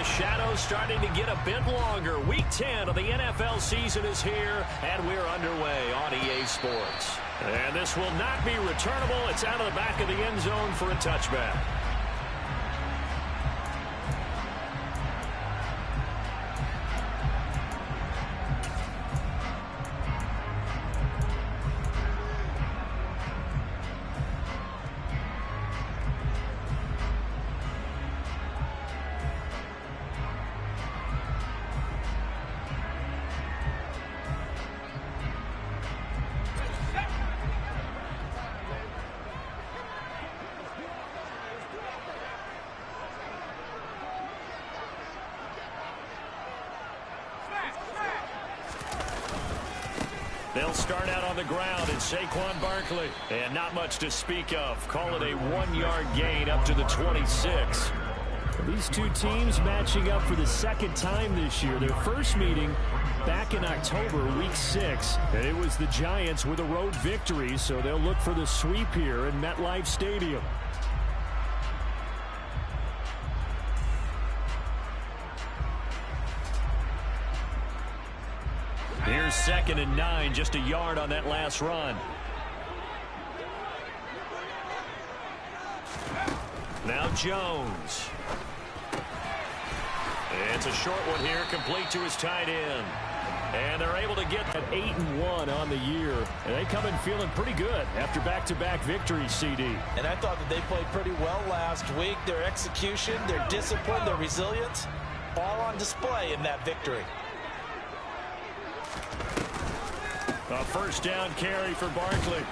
shadows starting to get a bit longer. Week 10 of the NFL season is here, and we're underway on EA Sports. And this will not be returnable. It's out of the back of the end zone for a touchback. They'll start out on the ground in Saquon Barkley. And not much to speak of. Call it a 1-yard gain up to the 26. These two teams matching up for the second time this year. Their first meeting back in October, week 6. And it was the Giants with a road victory, so they'll look for the sweep here in MetLife Stadium. Here's 2nd and 9, just a yard on that last run. Now Jones. It's a short one here, complete to his tight end. And they're able to get that 8-1 on the year. And they come in feeling pretty good after back-to-back victories, CD. And I thought that they played pretty well last week. Their execution, their discipline, their resilience, all on display in that victory. A first down carry for Barkley.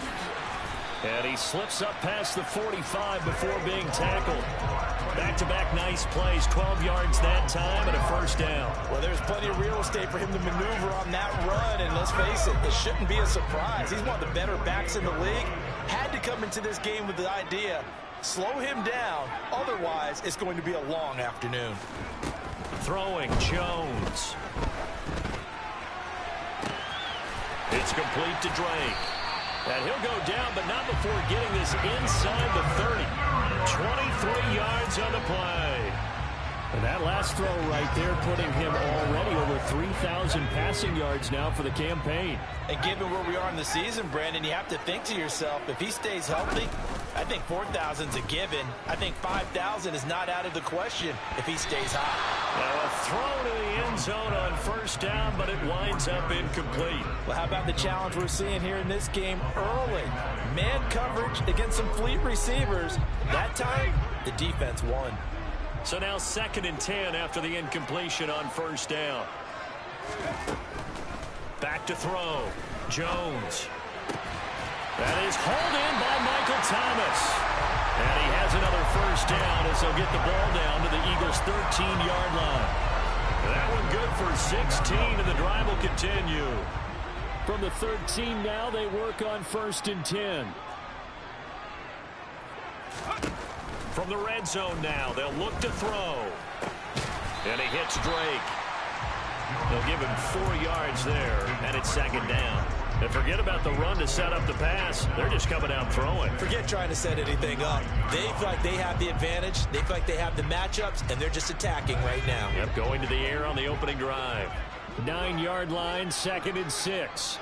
And he slips up past the 45 before being tackled. Back-to-back nice plays, 12 yards that time and a first down. Well, there's plenty of real estate for him to maneuver on that run, and let's face it, it shouldn't be a surprise. He's one of the better backs in the league. Had to come into this game with the idea, slow him down, otherwise it's going to be a long afternoon. Throwing, Jones. It's complete to Drake. And he'll go down, but not before getting this inside the 30. 23 yards on the play. And that last throw right there putting him already over 3,000 passing yards now for the campaign. And given where we are in the season, Brandon, you have to think to yourself, if he stays healthy, I think 4,000's a given. I think 5,000 is not out of the question if he stays hot. Now a throw to the end zone on first down, but it winds up incomplete. Well, how about the challenge we're seeing here in this game early? Man coverage against some fleet receivers. That time, the defense won. So now 2nd and 10 after the incompletion on first down. Back to throw. Jones. That is hauled in by Michael Thomas. And he has another first down as they'll get the ball down to the Eagles' 13-yard line. That one good for 16, and the drive will continue. From the 13 now, they work on 1st and 10. From the red zone now, they'll look to throw. And he hits Drake. They'll give him 4 yards there, and it's 2nd down. And forget about the run to set up the pass. They're just coming out throwing. Forget trying to set anything up. They feel like they have the advantage. They feel like they have the matchups, and they're just attacking right now. Yep, going to the air on the opening drive. 9-yard line, 2nd and 6.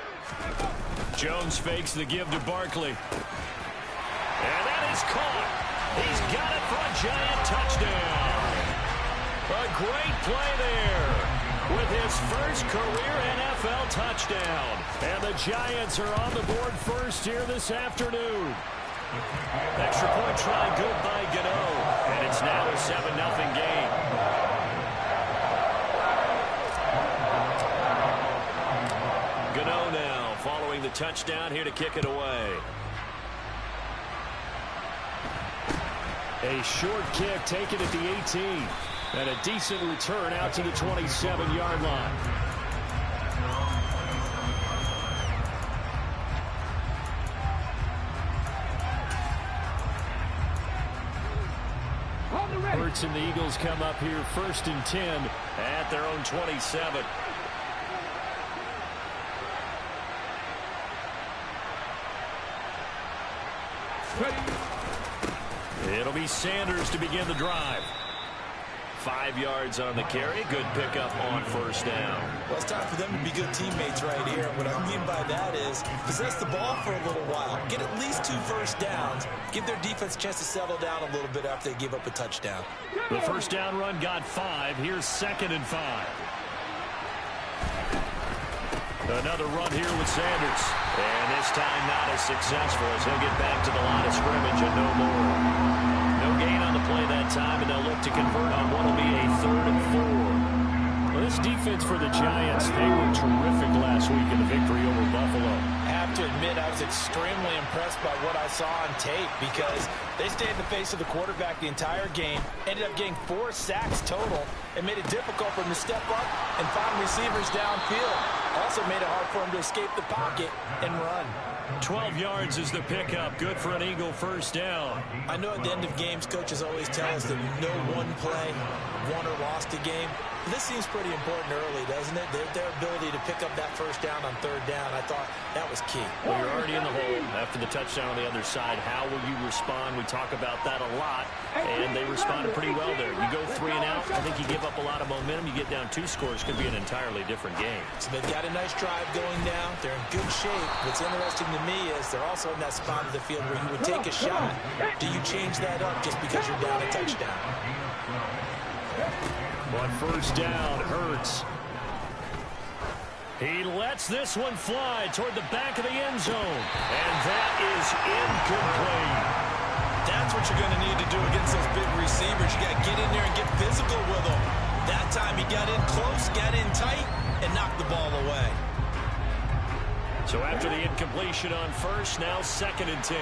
Jones fakes the give to Barkley. And that is caught. He's got it for a giant touchdown. A great play there with his first career NFL touchdown. And the Giants are on the board first here this afternoon. Extra point try good by Gano. And it's now a 7-0 game. Gano now following the touchdown here to kick it away. A short kick taken at the 18. And a decent return out to the 27-yard line. Hurts and the Eagles come up here 1st and 10 at their own 27. It'll be Sanders to begin the drive. 5 yards on the carry. Good pickup on first down. Well, it's time for them to be good teammates right here. What I mean by that is possess the ball for a little while. Get at least 2 first downs. Give their defense a chance to settle down a little bit after they give up a touchdown. The first down run got 5. Here's 2nd and 5. Another run here with Sanders. And this time not as successful as he'll get back to the line of scrimmage and no more. No gain on the play that time, and they'll look to convert on what will be a 3rd and 4. Well, this defense for the Giants, they were terrific last week in the victory over Buffalo. I have to admit, I was extremely impressed by what I saw on tape because they stayed in the face of the quarterback the entire game, ended up getting 4 sacks total, and made it difficult for him to step up and find receivers downfield. Also made it hard for him to escape the pocket and run. 12 yards is the pickup. Good for an Eagle first down. I know at the end of games, coaches always tell us that no one play won or lost a game. This seems pretty important early, doesn't it? Their ability to pick up that first down on 3rd down, I thought that was key. Well, you're already in the hole after the touchdown on the other side. How will you respond? We talk about that a lot, and they responded pretty well there. You go 3 and out, I think you give up a lot of momentum. You get down 2 scores, could be an entirely different game. So they've got a nice drive going now. They're in good shape. What's interesting to me is they're also in that spot of the field where you would take a shot. Do you change that up just because you're down a touchdown? On first down, Hurts. He lets this one fly toward the back of the end zone. And that is incomplete. That's what you're going to need to do against those big receivers. You got to get in there and get physical with them. That time he got in close, got in tight, and knocked the ball away. So after the incompletion on first, now 2nd and 10.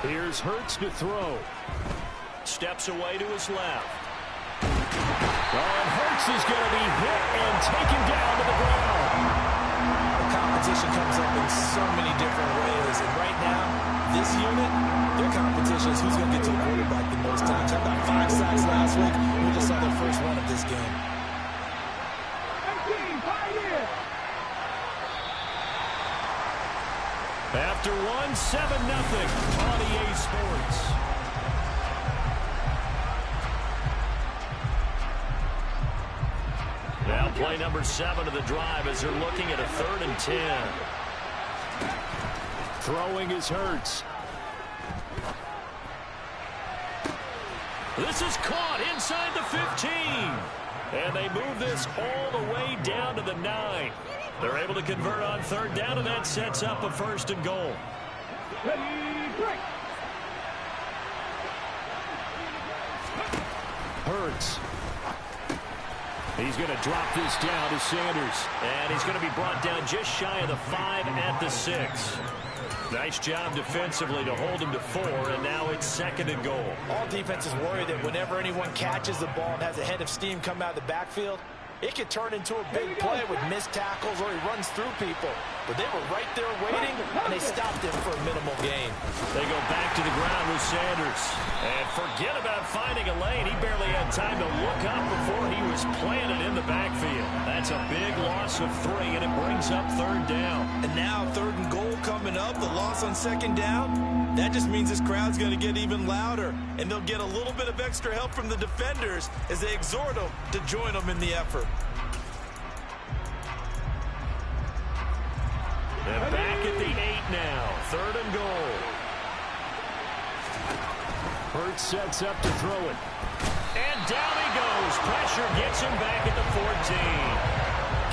Here's Hurts to throw. Steps away to his left. And Hurts is going to be hit and taken down to the ground. The competition comes up in so many different ways. And right now, this unit, their competition is who's going to get to the quarterback the most times. How about 5 sacks last week? We just saw their first one of this game. After 7-0 on EA Sports. Now play number 7 of the drive as they're looking at a 3rd and 10. Throwing is Hurts. This is caught inside the 15. And they move this all the way down to the 9. They're able to convert on 3rd down, and that sets up a 1st and goal. Hurts. He's going to drop this down to Sanders. And he's going to be brought down just shy of the 5 at the 6. Nice job defensively to hold him to 4, and now it's 2nd and goal. All defenses worry that whenever anyone catches the ball and has a head of steam come out of the backfield, it could turn into a big play with missed tackles or he runs through people. But they were right there waiting, and they stopped him for a minimal gain. They go back to the ground with Sanders. And forget about finding a lane. He barely had time to look up before he was planted in the backfield. That's a big loss of 3, and it brings up 3rd down. And now 3rd and goal coming up, the loss on 2nd down. That just means this crowd's going to get even louder, and they'll get a little bit of extra help from the defenders as they exhort them to join them in the effort. And back at the 8 now, 3rd and goal. Hurts sets up to throw it. And down he goes. Pressure gets him back at the 14.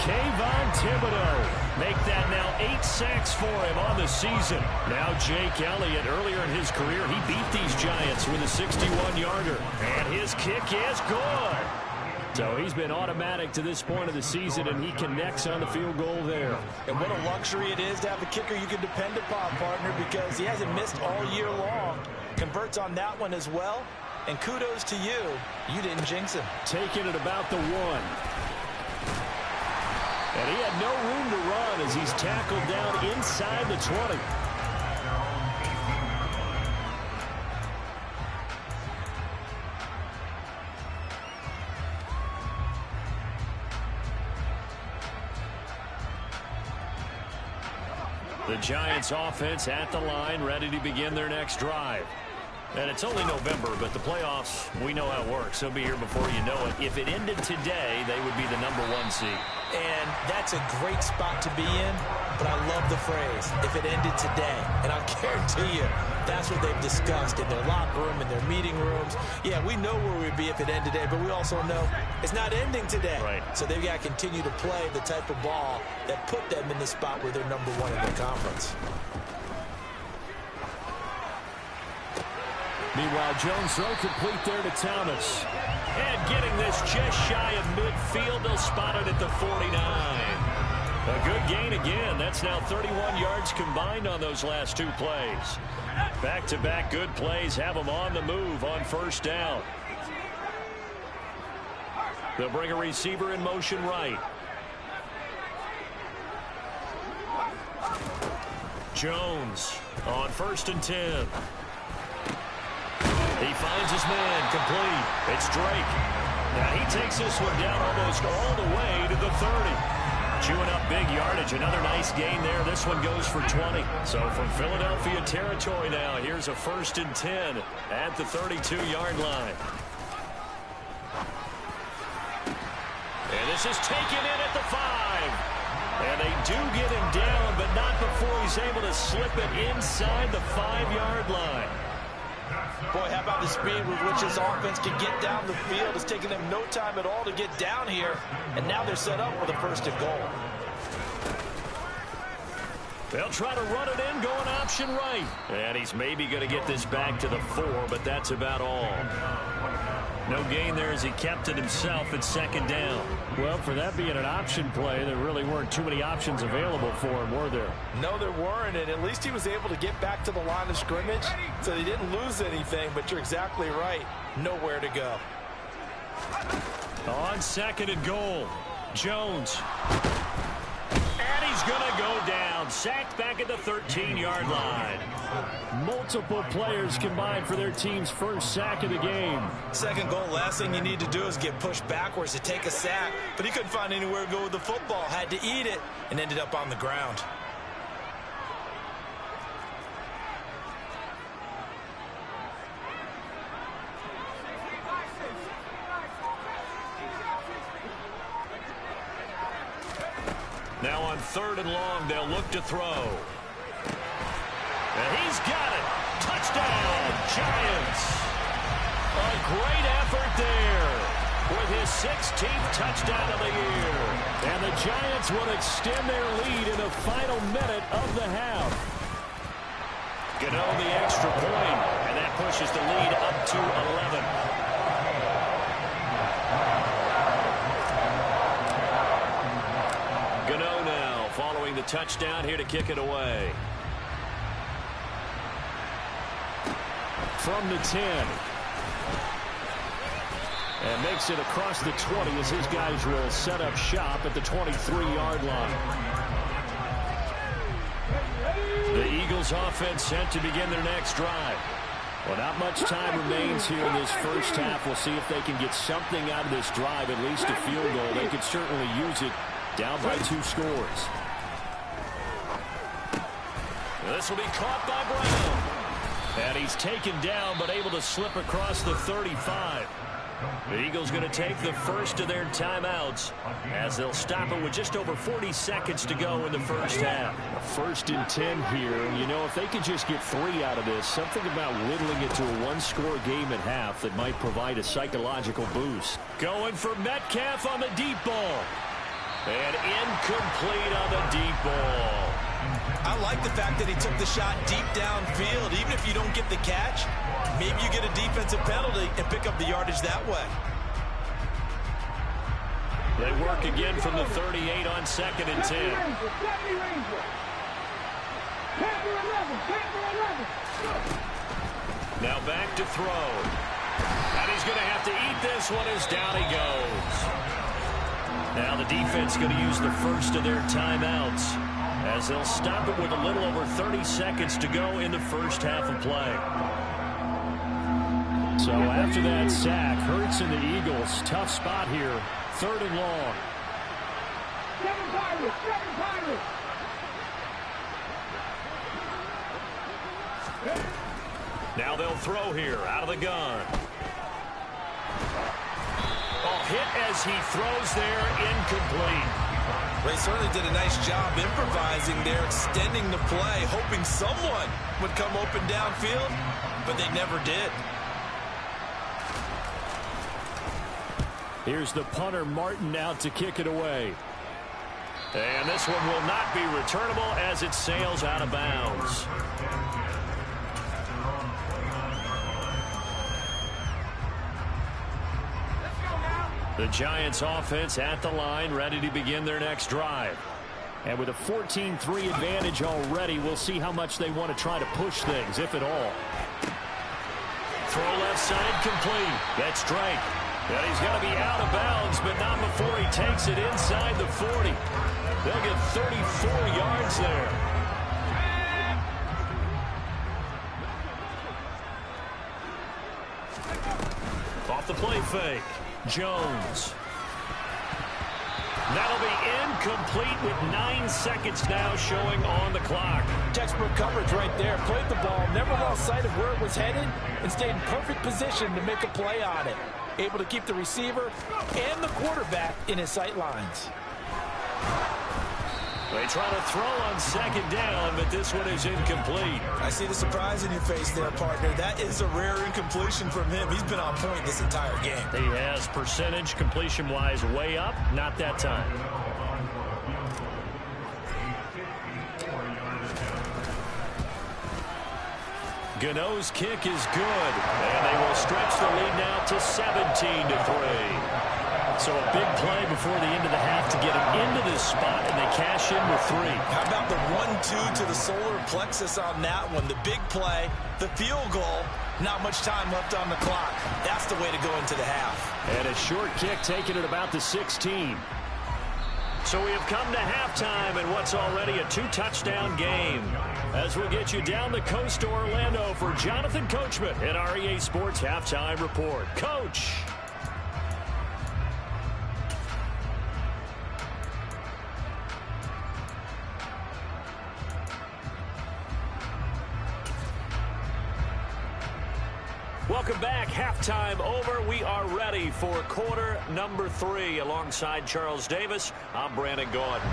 Kayvon Thibodeaux make that now 8 sacks for him on the season. Now Jake Elliott, earlier in his career, he beat these Giants with a 61-yarder. And his kick is good. So he's been automatic to this point of the season, and he connects on the field goal there. And what a luxury it is to have a kicker you can depend upon, partner, because he hasn't missed all year long. Converts on that one as well. And kudos to you. You didn't jinx him. Taking it about the 1. And he had no room to run as he's tackled down inside the 20. The Giants offense at the line, ready to begin their next drive. And it's only November, but the playoffs, we know how it works. They'll be here before you know it. If it ended today, they would be the #1 seed. And that's a great spot to be in, but I love the phrase, if it ended today. And I'll guarantee you, that's what they've discussed in their locker room, in their meeting rooms. Yeah, we know where we'd be if it ended today, but we also know it's not ending today. Right. So they've got to continue to play the type of ball that put them in the spot where they're #1 in their conference. Meanwhile, Jones throw complete there to Thomas. And getting this just shy of midfield, they'll spot it at the 49. A good gain again. That's now 31 yards combined on those last 2 plays. Back-to-back good plays have them on the move on first down. They'll bring a receiver in motion right. Jones on 1st and 10. He finds his man complete. It's Drake. Now he takes this one down almost all the way to the 30. Chewing up big yardage. Another nice gain there. This one goes for 20. So from Philadelphia territory now, here's a 1st and 10 at the 32-yard line. And this is taken in at the 5. And they do get him down, but not before he's able to slip it inside the 5-yard line. Boy, how about the speed with which this offense can get down the field? It's taken them no time at all to get down here, and now they're set up for the 1st and goal. They'll try to run it in, going option right. And he's maybe going to get this back to the 4, but that's about all. No gain there as he kept it himself at 2nd down. Well, for that being an option play, there really weren't too many options available for him, were there? No, there weren't, and at least he was able to get back to the line of scrimmage, so he didn't lose anything, but you're exactly right. Nowhere to go. On 2nd and goal, Jones. And he's going to go down. Sacked back at the 13-yard line. Multiple players combined for their team's first sack of the game. 2nd goal, last thing you need to do is get pushed backwards to take a sack. But he couldn't find anywhere to go with the football. Had to eat it and ended up on the ground. Now on 3rd and long, they'll look to throw. And he's got it. Touchdown, Giants. A great effort there with his 16th touchdown of the year. And the Giants will extend their lead in the final minute of the half. Gano the extra point, and that pushes the lead up to 11. Gano now following the touchdown here to kick it away. From the 10. And makes it across the 20 as his guys will set up shop at the 23-yard line. The Eagles offense set to begin their next drive. Well, not much time remains here in this first half. We'll see if they can get something out of this drive, at least a field goal. They could certainly use it down by 2 scores. This will be caught by Brown. And he's taken down, but able to slip across the 35. The Eagles going to take the first of their timeouts as they'll stop it with just over 40 seconds to go in the first half. 1st and 10 here. And, you know, if they could just get 3 out of this, something about whittling it to a 1-score game at half that might provide a psychological boost. Going for Metcalf on the deep ball. And incomplete on the deep ball. I like the fact that he took the shot deep downfield. Even if you don't get the catch, maybe you get a defensive penalty and pick up the yardage that way. They work again from the 38 on 2nd and 10. Now back to throw. And he's going to have to eat this one as down he goes. Now the defense going to use the first of their timeouts as they'll stop it with a little over 30 seconds to go in the first half of play. So after that sack, Hurts and the Eagles, tough spot here, 3rd and long. Now they'll throw here out of the gun. Oh, hit as he throws there, incomplete. They certainly did a nice job improvising there, extending the play, hoping someone would come open downfield, but they never did. Here's the punter, Martin, out to kick it away. And this one will not be returnable as it sails out of bounds. The Giants offense at the line, ready to begin their next drive. And with a 14-3 advantage already, we'll see how much they want to try to push things, if at all. Throw left side complete. That's Drake. And he's going to be out of bounds, but not before he takes it inside the 40. They'll get 34 yards there. Off the play fake. Jones. That'll be incomplete with 9 seconds now showing on the clock. Textbook coverage right there. Played the ball, never lost sight of where it was headed, and stayed in perfect position to make a play on it. Able to keep the receiver and the quarterback in his sight lines. They try to throw on second down, but this one is incomplete. I see the surprise in your face there, partner. That is a rare incompletion from him. He's been on point this entire game. He has percentage completion-wise way up, not that time. Gano's kick is good, and they will stretch the lead now to 17-3. So a big play before the end of the half to get him into this spot, and they cash in with 3. How about the 1-2 to the solar plexus on that one? The big play, the field goal, not much time left on the clock. That's the way to go into the half. And a short kick taken at about the 16. So we have come to halftime in what's already a 2-touchdown game. As we'll get you down the coast to Orlando for Jonathan Coachman at our EA Sports Halftime Report. Coach. Welcome back. Halftime over. We are ready for quarter number 3. Alongside Charles Davis, I'm Brandon Gordon.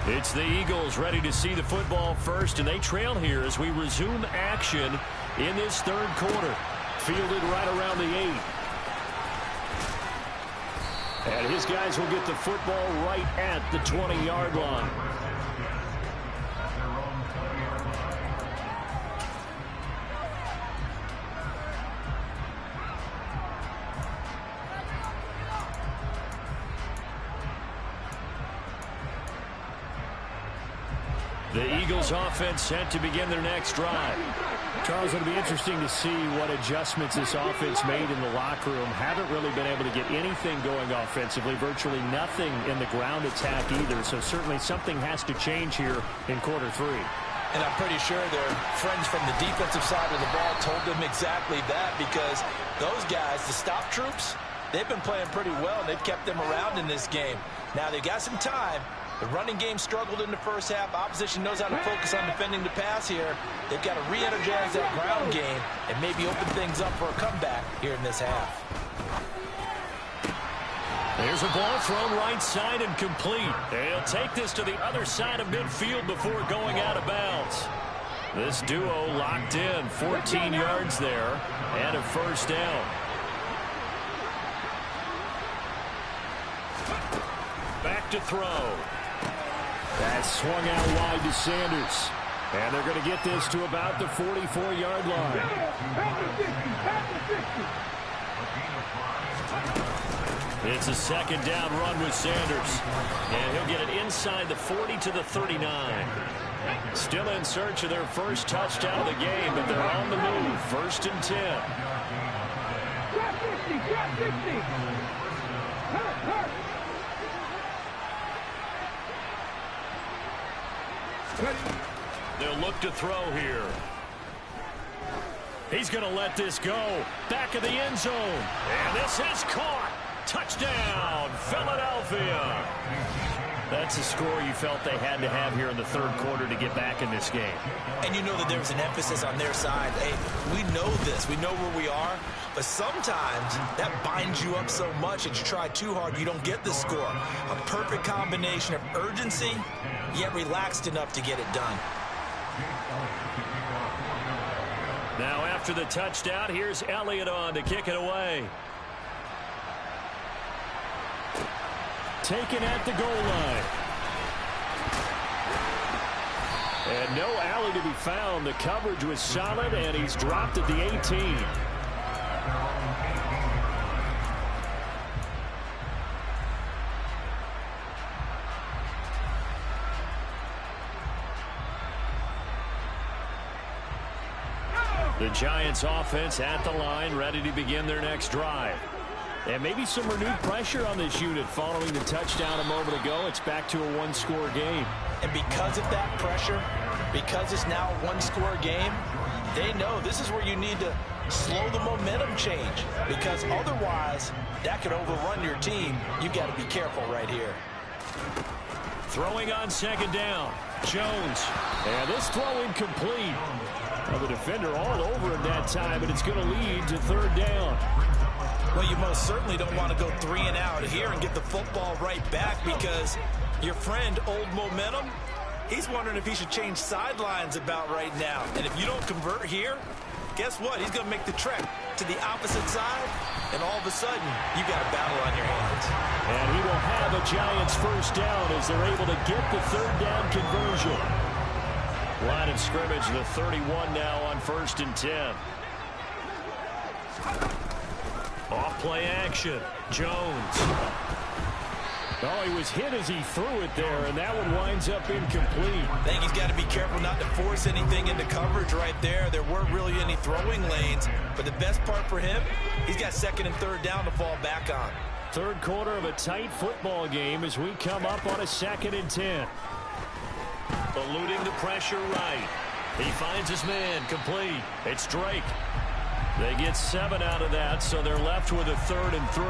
It's the Eagles ready to see the football first, and they trail here as we resume action in this third quarter. Fielded right around the 8. And his guys will get the football right at the 20-yard line. The Eagles offense set to begin their next drive. Charles, it'll be interesting to see what adjustments this offense made in the locker room. Haven't really been able to get anything going offensively, virtually nothing in the ground attack either. So certainly something has to change here in quarter 3. And I'm pretty sure their friends from the defensive side of the ball told them exactly that, because those guys, the stop troops, they've been playing pretty well. They've kept them around in this game. Now they got some time. The running game struggled in the first half. Opposition knows how to focus on defending the pass here. They've got to re-energize that ground game and maybe open things up for a comeback here in this half. There's a ball thrown right side and complete. They'll take this to the other side of midfield before going out of bounds. This duo locked in, 14 yards there, and a first down. Back to throw. That swung out wide to Sanders. And they're going to get this to about the 44-yard line. It's a second down run with Sanders. And he'll get it inside the 40 to the 39. Still in search of their first touchdown of the game, but they're on the move. 1st and 10. They'll look to throw here. He's going to let this go. Back of the end zone. And this is caught. Touchdown, Philadelphia. That's a score you felt they had to have here in the third quarter to get back in this game. And you know that there was an emphasis on their side. Hey, we know this. We know where we are. But sometimes that binds you up so much that you try too hard, you don't get the score. A perfect combination of urgency, yet relaxed enough to get it done. Now after the touchdown, here's Elliott on to kick it away. Taken at the goal line. And no alley to be found. The coverage was solid, and he's dropped at the 18. The Giants offense at the line, ready to begin their next drive. And maybe some renewed pressure on this unit following the touchdown a moment ago. It's back to a one-score game. And because of that pressure, because it's now a one-score game, they know this is where you need to slow the momentum change. Because otherwise, that could overrun your team. You've got to be careful right here. Throwing on second down, Jones. And this throw incomplete. Well, the defender all over him that time, but it's going to lead to third down. Well, you most certainly don't want to go 3 and out here and get the football right back because your friend, Old Momentum, he's wondering if he should change sidelines about right now. And if you don't convert here, guess what? He's going to make the trek to the opposite side, and all of a sudden, you got a battle on your hands. And he will have a Giants first down as they're able to get the third down conversion. Line of scrimmage, the 31 now on 1st and 10. Off play action, Jones. Oh, he was hit as he threw it there, and that one winds up incomplete. I think he's got to be careful not to force anything into coverage right there. There weren't really any throwing lanes, but the best part for him, he's got 2nd and 3rd down to fall back on. Third quarter of a tight football game as we come up on a 2nd and 10. Eluding the pressure right. He finds his man, complete. It's Drake. They get 7 out of that, so they're left with a 3rd and 3.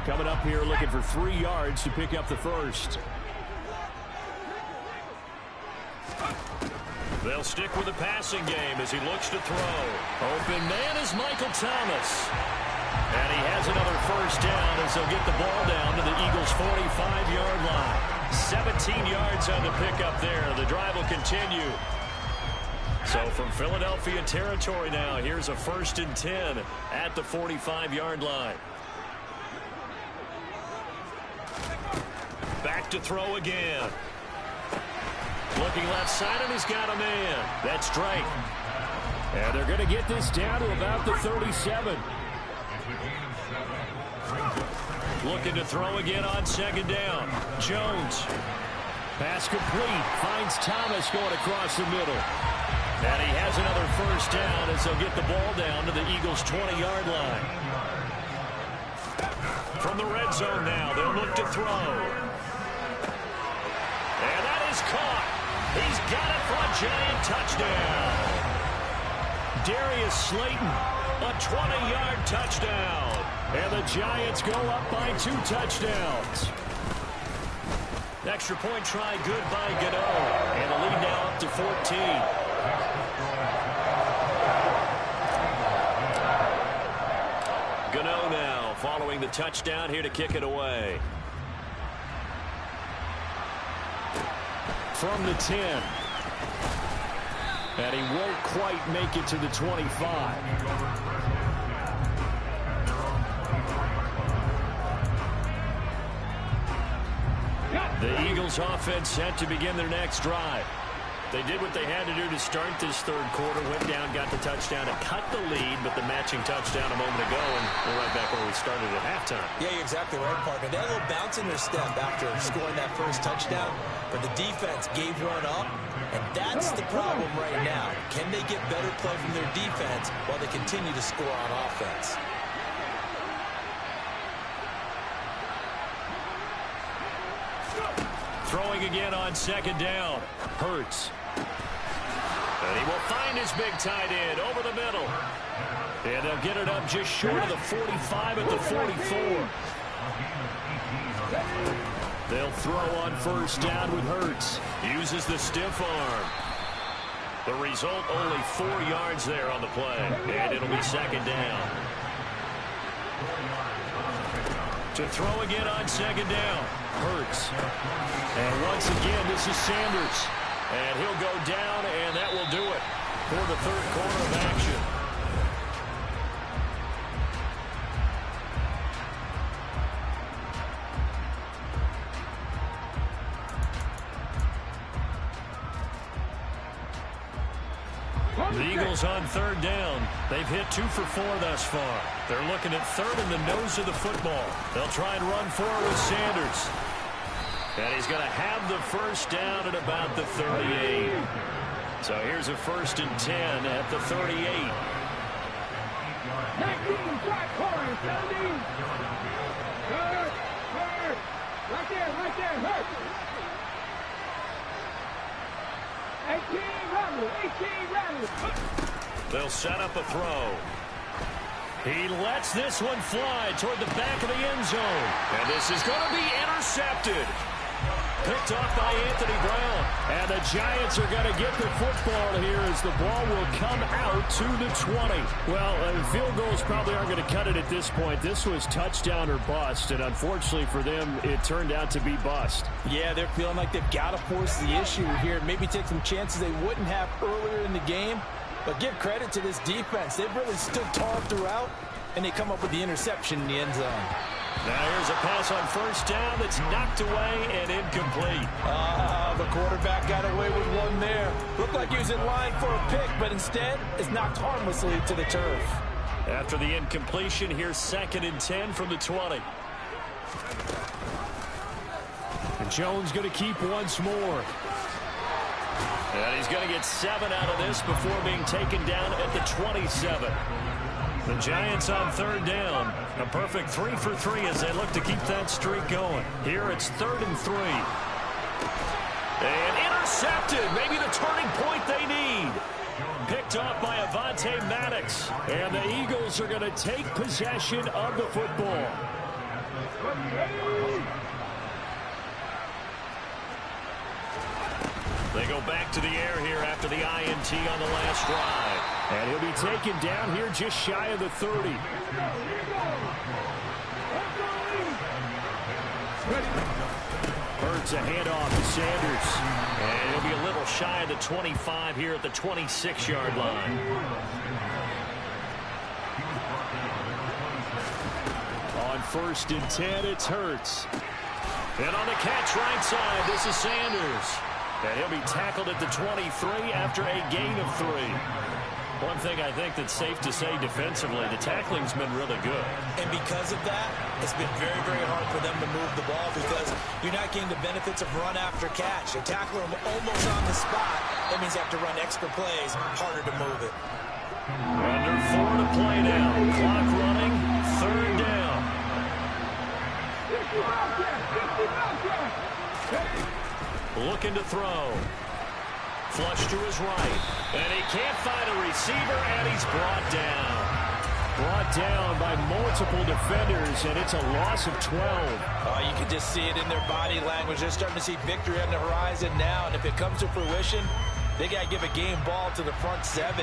Coming up here looking for 3 yards to pick up the first. They'll stick with the passing game as he looks to throw. Open man is Michael Thomas. And he has another first down as they'll get the ball down to the Eagles' 45-yard line. 17 yards on the pickup there. The drive will continue. So from Philadelphia territory now, here's a 1st and 10 at the 45-yard line. Back to throw again. Looking left side, and he's got a man. That's Drake. And they're going to get this down to about the 37. Looking to throw again on 2nd down. Jones. Pass complete. Finds Thomas going across the middle. And he has another first down as they'll get the ball down to the Eagles' 20-yard line. From the red zone now, they'll look to throw. And that is caught. He's got it for a Giant touchdown. Darius Slayton, a 20-yard touchdown. And the Giants go up by 2 touchdowns. Extra point try good by Gano. And the lead now up to 14. Gano now following the touchdown here to kick it away. From the 10. And he won't quite make it to the 25. The Eagles offense set to begin their next drive. They did what they had to do to start this third quarter, went down, got the touchdown to cut the lead, but the matching touchdown a moment ago, and we're right back where we started at halftime. Yeah, you're exactly right, partner. They had a little bounce in their step after scoring that first touchdown, but the defense gave one up, and that's the problem right now. Can they get better play from their defense while they continue to score on offense? Throwing again on 2nd down. Hurts. And he will find his big tight end over the middle. And they'll get it up just short of the 45 at the 44. They'll throw on first down with Hurts. Uses the stiff arm. The result, only 4 yards there on the play. And it'll be second down. To throw again on second down. Hurts. And once again, this is Sanders. And he'll go down, and that will do it for the third quarter of action. The Eagles on third down. They've hit 2 for 4 thus far. They're looking at third in the nose of the football. They'll try and run forward with Sanders. And he's going to have the first down at about the 38. So here's a 1st and 10 at the 38. 19, shot corner, 17. Hurt. Right there, hurt. 18, Ronald. They'll set up a throw. He lets this one fly toward the back of the end zone. And this is going to be intercepted. Picked off by Anthony Brown. And the Giants are going to get the football here as the ball will come out to the 20. Well, field goals probably aren't going to cut it at this point. This was touchdown or bust, and unfortunately for them, it turned out to be bust. Yeah, they're feeling like they've got to force the issue here. Maybe take some chances they wouldn't have earlier in the game. But give credit to this defense. They've really stood tall throughout, and they come up with the interception in the end zone. Now here's a pass on first down that's knocked away and incomplete. The quarterback got away with one there. Looked like he was in line for a pick, but instead is knocked harmlessly to the turf. After the incompletion, here's 2nd and 10 from the 20. And Jones going to keep once more. And he's going to get 7 out of this before being taken down at the 27. The Giants on third down. A perfect 3 for 3 as they look to keep that streak going. Here it's 3rd and 3. And intercepted. Maybe the turning point they need. Picked off by Avonte Maddox. And the Eagles are going to take possession of the football. They go back to the air here after the INT on the last drive. And he'll be taken down here just shy of the 30. Hurts a handoff to Sanders. And he'll be a little shy of the 25 here at the 26-yard line. On 1st and 10, it's Hurts. And on the catch right side, this is Sanders. And he'll be tackled at the 23 after a gain of 3. One thing I think that's safe to say defensively, the tackling's been really good. And because of that, it's been very, very hard for them to move the ball because you're not getting the benefits of run after catch. They tackle them almost on the spot. That means you have to run extra plays, harder to move it. Under 4 to play now. Clock running, 3rd down. Looking to throw. Flush to his right. And he can't find a receiver, and he's brought down. Brought down by multiple defenders, and it's a loss of 12. You can just see it in their body language. They're starting to see victory on the horizon now, and if it comes to fruition, they got to give a game ball to the front 7.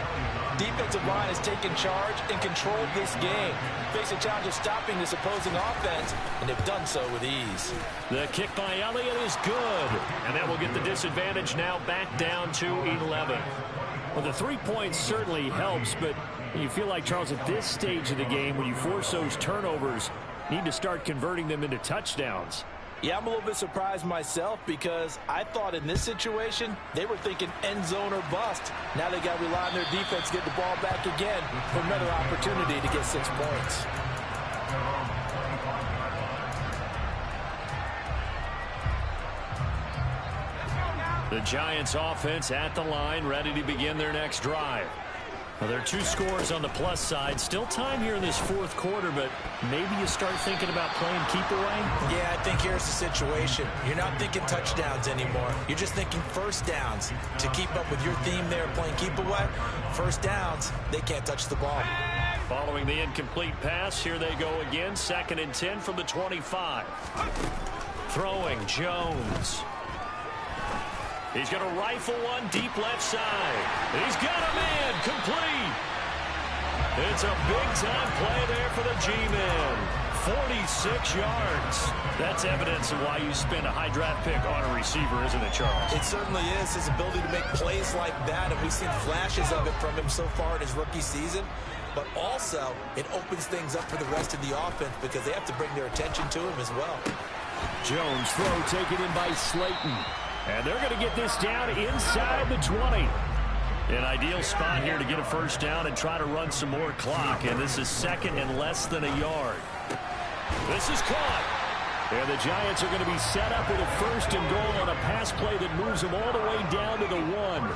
Defensive line has taken charge and controlled this game. Face a challenge of stopping this opposing offense, and they've done so with ease. The kick by Elliott is good. And that will get the disadvantage now back down to 11. Well, the 3 points certainly helps, but you feel like, Charles, at this stage of the game, when you force those turnovers, need to start converting them into touchdowns. Yeah, I'm a little bit surprised myself because I thought in this situation they were thinking end zone or bust. Now they got to rely on their defense to get the ball back again for another opportunity to get 6 points. The Giants offense at the line, ready to begin their next drive. Well, there are 2 scores on the plus side. Still time here in this fourth quarter, but maybe you start thinking about playing keep away? Yeah, I think here's the situation. You're not thinking touchdowns anymore. You're just thinking first downs. To keep up with your theme there playing keep away, first downs, they can't touch the ball. Following the incomplete pass, here they go again. 2nd and 10 from the 25. Throwing Jones. He's going to rifle one deep left side. He's got a man complete. It's a big-time play there for the G-men. 46 yards. That's evidence of why you spend a high draft pick on a receiver, isn't it, Charles? It certainly is. His ability to make plays like that, and we've seen flashes of it from him so far in his rookie season. But also, it opens things up for the rest of the offense because they have to bring their attention to him as well. Jones throw taken in by Slayton. And they're going to get this down inside the 20. An ideal spot here to get a first down and try to run some more clock. And this is 2nd and less than a yard. This is caught. And the Giants are going to be set up with a 1st and goal on a pass play that moves them all the way down to the 1.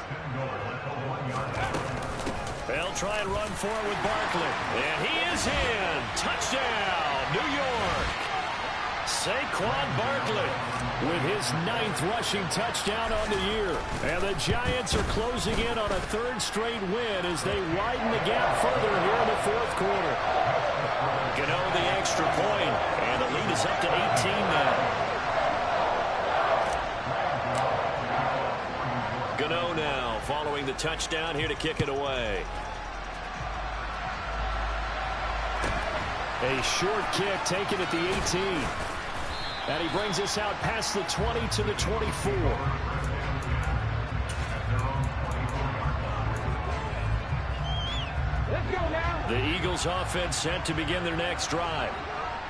They'll try and run for it with Barkley. And he is in. Touchdown, New York. Saquon Barkley with his 9th rushing touchdown on the year. And the Giants are closing in on a 3rd straight win as they widen the gap further here in the 4th quarter. Gano the extra point, and the lead is up to 18 now. Gano now following the touchdown here to kick it away. A short kick taken at the 18. And he brings us out past the 20 to the 24. Let's go now. The Eagles offense set to begin their next drive.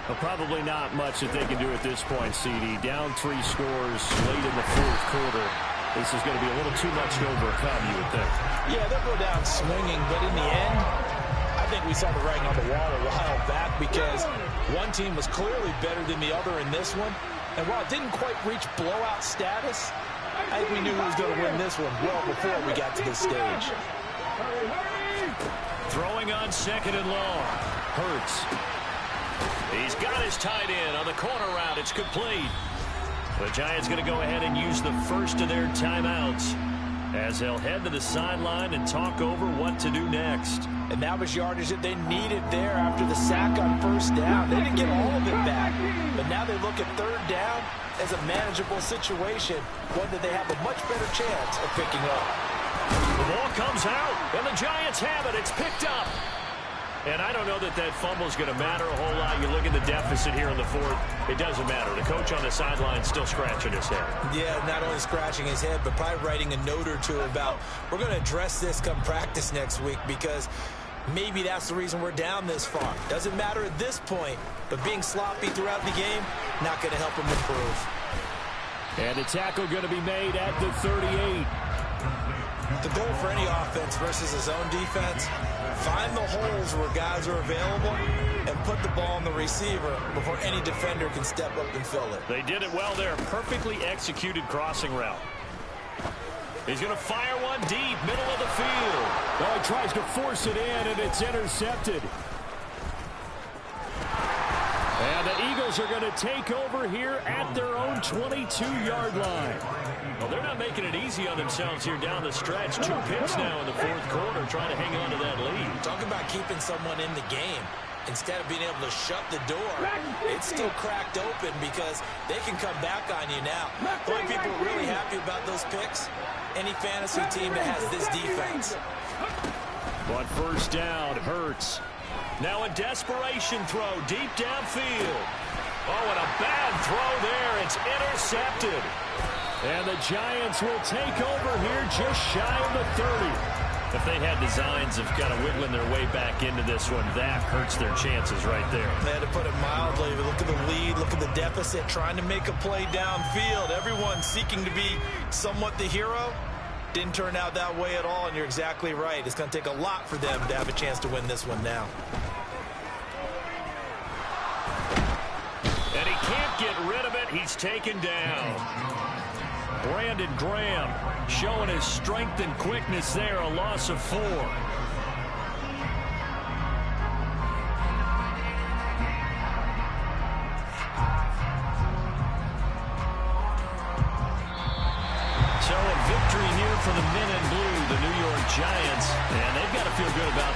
Well, probably not much that they can do at this point, CD. Down 3 scores late in the 4th quarter. This is going to be a little too much to overcome, you would think. Yeah, they'll go down swinging, but in the end, I think we saw the writing on the wall a while back because one team was clearly better than the other in this one. And while it didn't quite reach blowout status, I think we knew who was going to win this one well before we got to this stage. Throwing on 2nd and long. Hurts. He's got his tight end on the corner route. It's complete. The Giants going to go ahead and use the first of their timeouts as they'll head to the sideline and talk over what to do next. And that was yardage that they needed there after the sack on 1st down. They didn't get all of it back, but now they look at 3rd down as a manageable situation, one that they have a much better chance of picking up. The ball comes out, and the Giants have it. It's picked up. And I don't know that that fumble is going to matter a whole lot. You look at the deficit here in the 4th. It doesn't matter. The coach on the sideline still scratching his head. Yeah, not only scratching his head, but probably writing a note or two about we're going to address this come practice next week because maybe that's the reason we're down this far. Doesn't matter at this point, but being sloppy throughout the game, not going to help him improve. And the tackle going to be made at the 38. The goal for any offense versus his own defense, find the holes where guys are available and put the ball on the receiver before any defender can step up and fill it. They did it well there. Perfectly executed crossing route. He's going to fire one deep, middle of the field. Oh, he tries to force it in, and it's intercepted. And the Eagles are going to take over here at their own 22-yard line. Well, they're not making it easy on themselves here down the stretch. 2 picks now in the 4th quarter trying to hang on to that lead. Talk about keeping someone in the game. Instead of being able to shut the door, it's still cracked open because they can come back on you now. The only people are really happy about those picks, any fantasy team that has this defense. But 1st down, Hurts. Now a desperation throw deep downfield. Oh, and a bad throw there. It's intercepted. And the Giants will take over here just shy of the 30. If they had designs of kind of wiggling their way back into this one, that hurts their chances right there. They had to put it mildly. Look at the lead. Look at the deficit. Trying to make a play downfield. Everyone seeking to be somewhat the hero. Didn't turn out that way at all, and you're exactly right. It's going to take a lot for them to have a chance to win this one now. And he can't get rid of it. He's taken down. Brandon Graham showing his strength and quickness there, a loss of 4. for the men in blue, the New York Giants, and they've got to feel good about this.